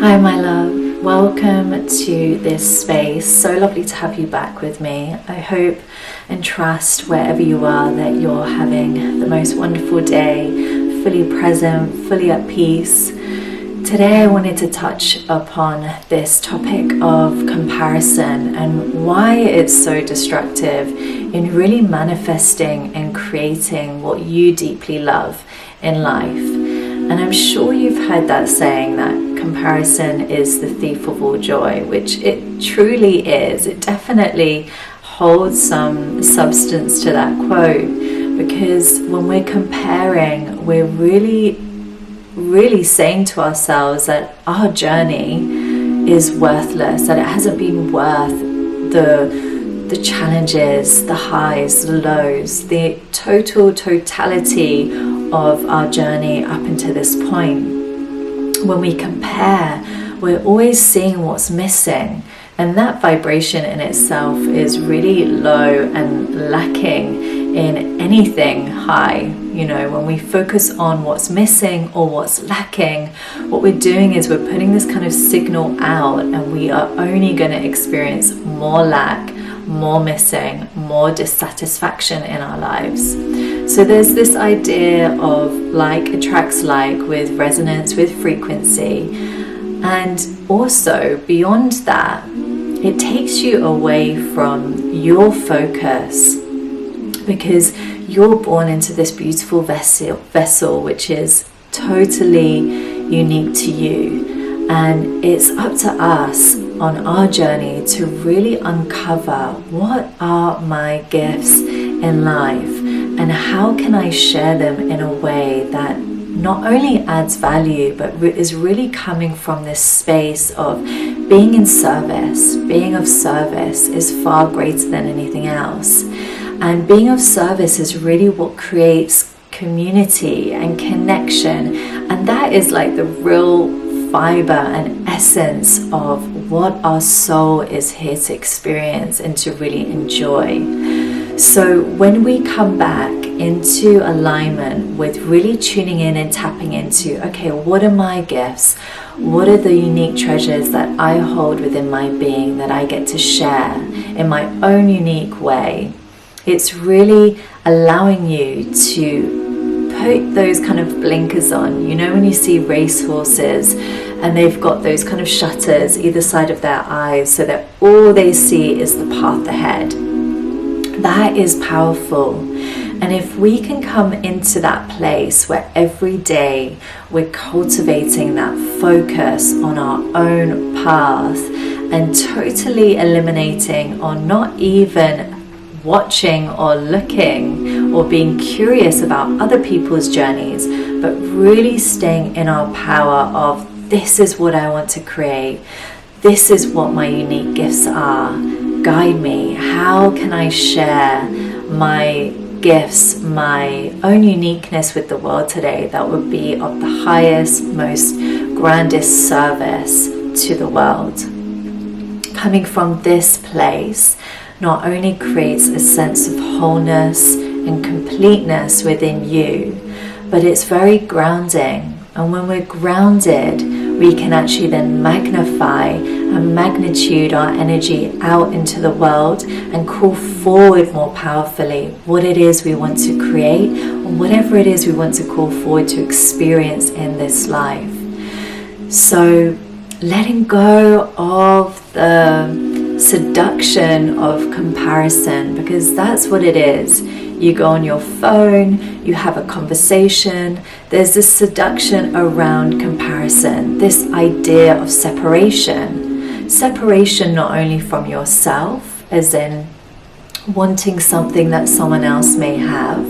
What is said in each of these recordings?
Hi, my love. Welcome to this space. So lovely to have you back with me. I hope and trust wherever you are that you're having the most wonderful day, fully present, fully at peace. Today I wanted to touch upon this topic of comparison and why it's so destructive in really manifesting and creating what you deeply love in life. And I'm sure you've heard that saying that comparison is the thief of all joy, which it truly is. It definitely holds some substance to that quote, because when we're comparing, we're really saying to ourselves that our journey is worthless, that it hasn't been worth the challenges, the highs, the lows, the totality of our journey up until this point. When we compare, we're always seeing what's missing, and that vibration in itself is really low and lacking in anything high. You know, when we focus on what's missing or what's lacking, what we're doing is we're putting this kind of signal out, and we are only going to experience more lack, more missing, more dissatisfaction in our lives. So there's this idea of like attracts like, with resonance, with frequency. And also beyond that, it takes you away from your focus, because you're born into this beautiful vessel which is totally unique to you. And it's up to us on our journey to really uncover what are my gifts in life and how can I share them in a way that not only adds value but is really coming from this space of being in service. Being of service is far greater than anything else, and being of service is really what creates community and connection, and that is like the real fiber and essence of what our soul is here to experience and to really enjoy. So when we come back into alignment with really tuning in and tapping into, okay, what are my gifts? What are the unique treasures that I hold within my being that I get to share in my own unique way? It's really allowing you to put those kind of blinkers on. You know, when you see racehorses and they've got those kind of shutters either side of their eyes so that all they see is the path ahead. That is powerful. And if we can come into that place where every day we're cultivating that focus on our own path and totally eliminating or not even watching or looking or being curious about other people's journeys, but really staying in our power of, this is what I want to create, this is what my unique gifts are, guide me, how can I share my gifts, my own uniqueness with the world today that would be of the highest, most grandest service to the world. Coming from this place not only creates a sense of wholeness and completeness within you, but it's very grounding. And when we're grounded, we can actually then magnify and magnitude our energy out into the world and call forward more powerfully what it is we want to create, or whatever it is we want to call forward to experience in this life. So letting go of the seduction of comparison, because that's what it is. You go on your phone, you have a conversation, there's this seduction around comparison, this idea of separation. Separation not only from yourself, as in wanting something that someone else may have,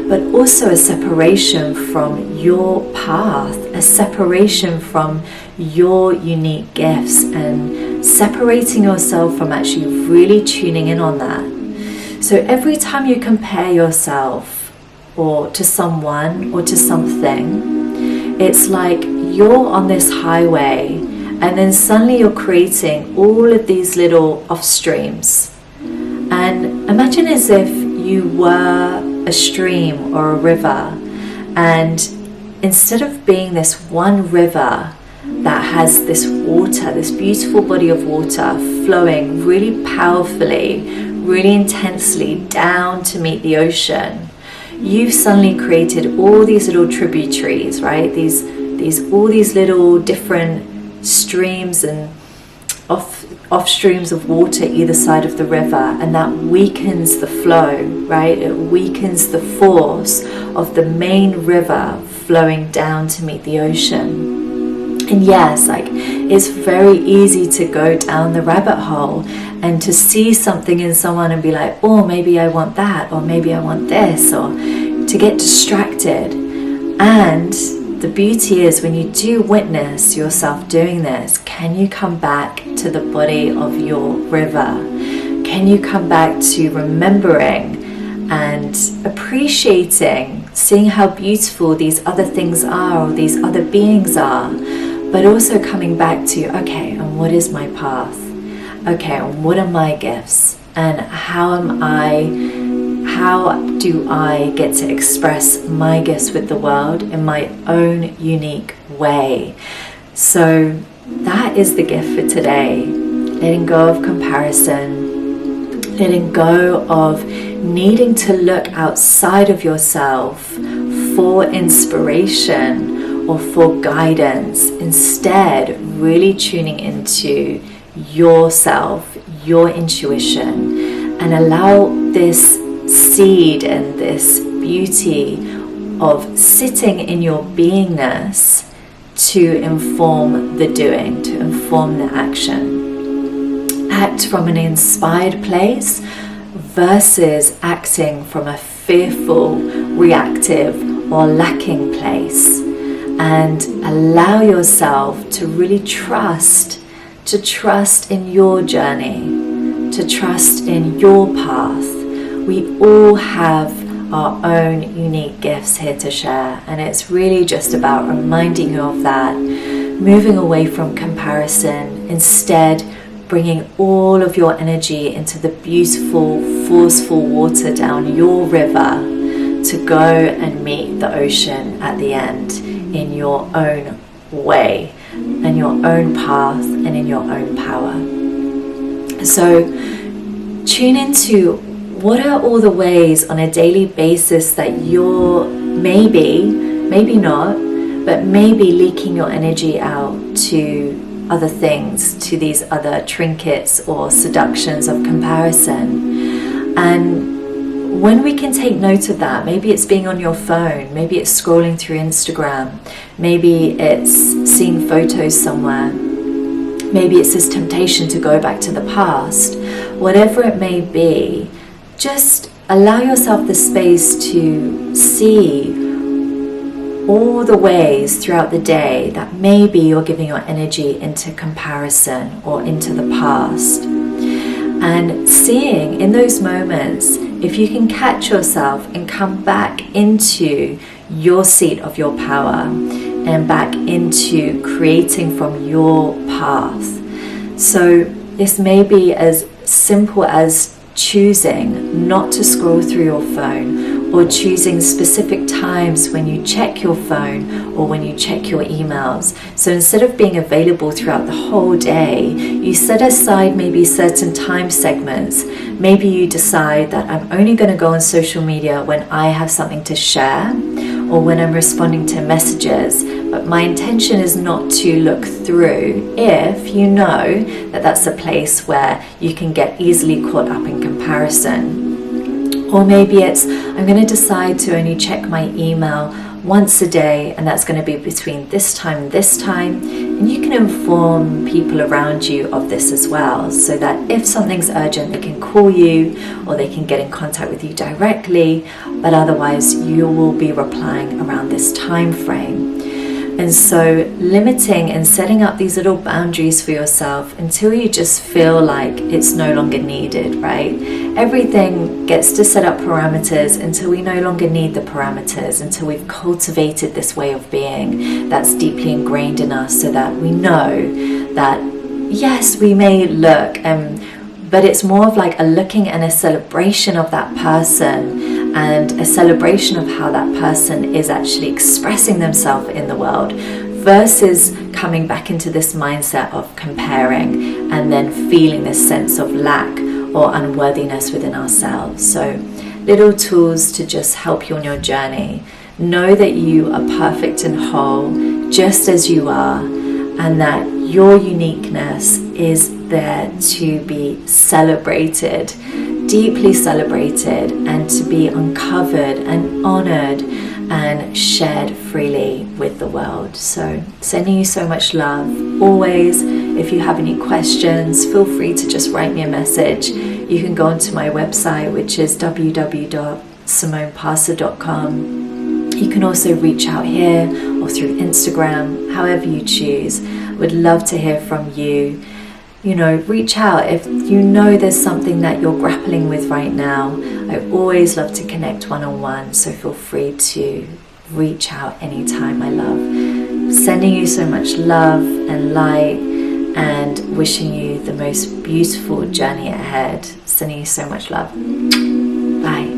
but also a separation from your path, a separation from your unique gifts, and separating yourself from actually really tuning in on that. So every time you compare yourself or to someone or to something, it's like you're on this highway and then suddenly you're creating all of these little off streams. And imagine as if you were a stream or a river, and instead of being this one river that has this water, this beautiful body of water flowing really powerfully, really intensely down to meet the ocean, you've suddenly created all these little tributaries, right? All these little different streams and off streams of water either side of the river, and that weakens the flow, right? It weakens the force of the main river flowing down to meet the ocean. And yes, like, it's very easy to go down the rabbit hole and to see something in someone and be like, oh, maybe I want that, or maybe I want this, or to get distracted. And the beauty is, when you do witness yourself doing this, can you come back to the body of your river? Can you come back to remembering and appreciating, seeing how beautiful these other things are, or these other beings are, but also coming back to, okay, and what is my path? Okay, and what are my gifts? And how do I get to express my gifts with the world in my own unique way? So that is the gift for today. Letting go of comparison, letting go of needing to look outside of yourself for inspiration or for guidance. Instead, really tuning into yourself, your intuition, and allow this seed and this beauty of sitting in your beingness to inform the doing, to inform the action. Act from an inspired place versus acting from a fearful, reactive, or lacking place. And allow yourself to really trust in your journey, to trust in your path. We all have our own unique gifts here to share, and it's really just about reminding you of that, moving away from comparison, instead bringing all of your energy into the beautiful, forceful water down your river to go and meet the ocean at the end in your own way, in your own path, and in your own power. So tune into, what are all the ways on a daily basis that you're maybe not, but maybe leaking your energy out to other things, to these other trinkets or seductions of comparison? And when we can take note of that, maybe it's being on your phone, maybe it's scrolling through Instagram, maybe it's seeing photos somewhere, maybe it's this temptation to go back to the past, whatever it may be, just allow yourself the space to see all the ways throughout the day that maybe you're giving your energy into comparison or into the past. And seeing in those moments, if you can catch yourself and come back into your seat of your power and back into creating from your path. So this may be as simple as choosing not to scroll through your phone, or choosing specific times when you check your phone or when you check your emails. So instead of being available throughout the whole day, you set aside maybe certain time segments. Maybe you decide that I'm only going to go on social media when I have something to share or when I'm responding to messages, but my intention is not to look through if you know that that's a place where you can get easily caught up in comparison. Or maybe it's, I'm going to decide to only check my email once a day, and that's going to be between this time and this time. And you can inform people around you of this as well, so that if something's urgent, they can call you or they can get in contact with you directly, but otherwise you will be replying around this time frame. And so limiting and setting up these little boundaries for yourself until you just feel like it's no longer needed, right? Everything gets to set up parameters until we no longer need the parameters, until we've cultivated this way of being that's deeply ingrained in us, so that we know that, yes, we may look, but it's more of like a looking and a celebration of that person, and a celebration of how that person is actually expressing themselves in the world, versus coming back into this mindset of comparing and then feeling this sense of lack or unworthiness within ourselves. So little tools to just help you on your journey. Know that you are perfect and whole just as you are, and that your uniqueness is there to be celebrated, deeply celebrated, and to be uncovered and honored and shared freely with the world. So sending you so much love. Always, if you have any questions, feel free to just write me a message. You can go onto my website, which is www.simoneparser.com. You can also reach out here or through Instagram, however you choose. Would love to hear from you. You know, reach out if you know there's something that you're grappling with right now. I always love to connect one-on-one, so feel free to reach out anytime, my love. Sending you so much love and light, and wishing you the most beautiful journey ahead. Sending you so much love. Bye.